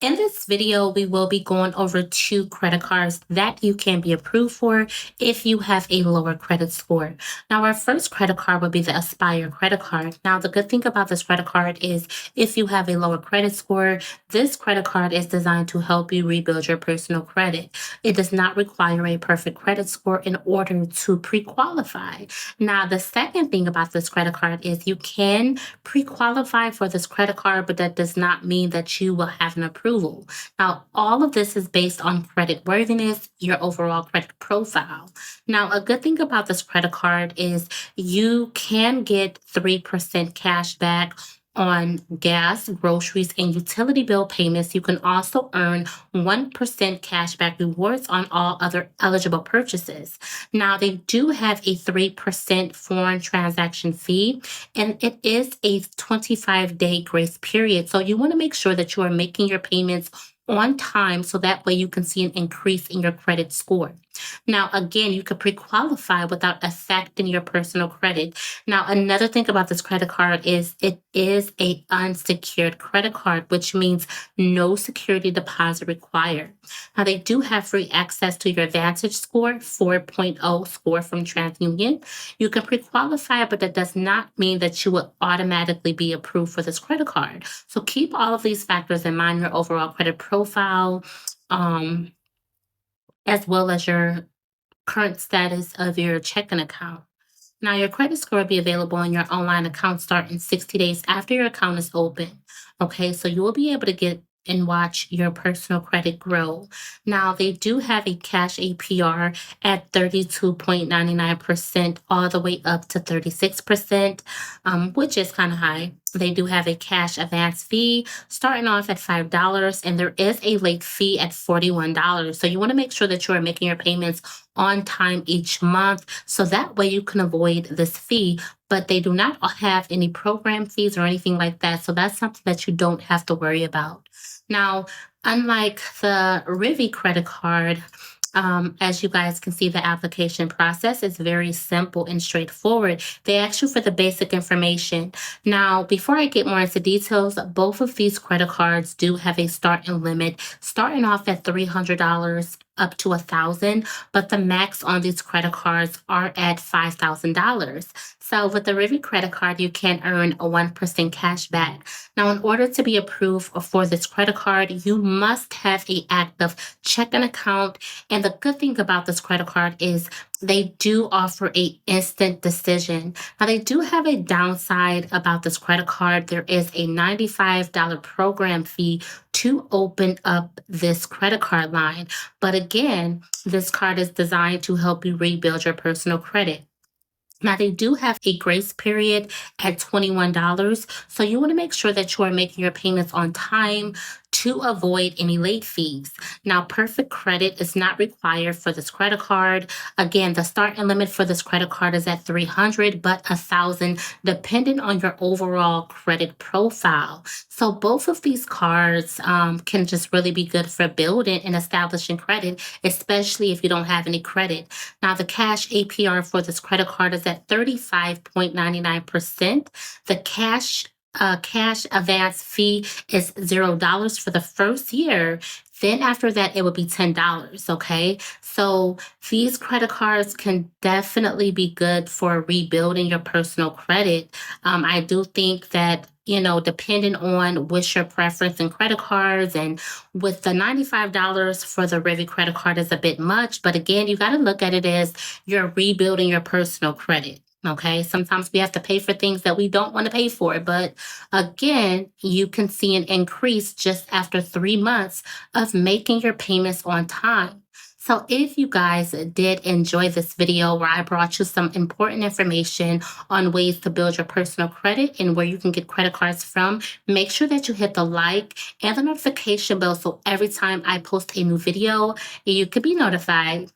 In this video, we will be going over two credit cards that you can be approved for if you have a lower credit score. Now, our first credit card would be the Aspire credit card. Now, the good thing about this credit card is if you have a lower credit score, this credit card is designed to help you rebuild your personal credit. It does not require a perfect credit score in order to pre-qualify. Now, the second thing about this credit card is you can pre-qualify for this credit card, but that does not mean that you will have an approval. Now, all of this is based on credit worthiness, your overall credit profile. Now, a good thing about this credit card is you can get 3% cash back on gas, groceries, and utility bill payments. You can also earn 1% cashback rewards on all other eligible purchases. Now, they do have a 3% foreign transaction fee, and it is a 25-day grace period. So you want to make sure that you are making your payments on time so that way you can see an increase in your credit score. Now, again, you could pre-qualify without affecting your personal credit. Now, another thing about this credit card is it is a unsecured credit card, which means no security deposit required. Now, they do have free access to your Vantage score, 4.0 score from TransUnion. You can pre-qualify, but that does not mean that you will automatically be approved for this credit card. So keep all of these factors in mind, your overall credit profile, as well as your current status of your checking account. Now, your credit score will be available on your online account starting 60 days after your account is open. Okay, so you will be able to get and watch your personal credit grow. Now, they do have a cash APR at 32.99% all the way up to 36%, which is kind of high. They do have a cash advance fee starting off at $5, and there is a late fee at $41. So you want to make sure that you are making your payments on time each month so that way you can avoid this fee. But they do not have any program fees or anything like that. So that's something that you don't have to worry about. Now, unlike the Rivi credit card, as you guys can see, the application process is very simple and straightforward. They ask you for the basic information. Now, before I get more into details, both of these credit cards do have a starting limit, starting off at $300 up to $1,000, but the max on these credit cards are at $5,000. So with the Rivi credit card, you can earn a 1% cash back. Now, in order to be approved for this credit card, you must have an active checking account. And the good thing about this credit card is they do offer a instant decision. Now, they do have a downside about this credit card. There is a $95 program fee to open up this credit card line. But again, this card is designed to help you rebuild your personal credit. Now, they do have a grace period at $21. So you want to make sure that you are making your payments on time to avoid any late fees. Now, perfect credit is not required for this credit card. Again, the starting limit for this credit card is at $300, but $1,000, depending on your overall credit profile. So both of these cards can just really be good for building and establishing credit, especially if you don't have any credit. Now, the cash APR for this credit card is at 35.99%. The cash advance fee is $0 for the first year. Then after that, it would be $10. Okay. So these credit cards can definitely be good for rebuilding your personal credit. I do think that, depending on what's your preference in credit cards, and with the $95 for the Rivi credit card is a bit much. But again, you got to look at it as you're rebuilding your personal credit. Okay, sometimes we have to pay for things that we don't want to pay for. But again, you can see an increase just after 3 months of making your payments on time. So if you guys did enjoy this video where I brought you some important information on ways to build your personal credit and where you can get credit cards from, make sure that you hit the like and the notification bell so every time I post a new video, you could be notified.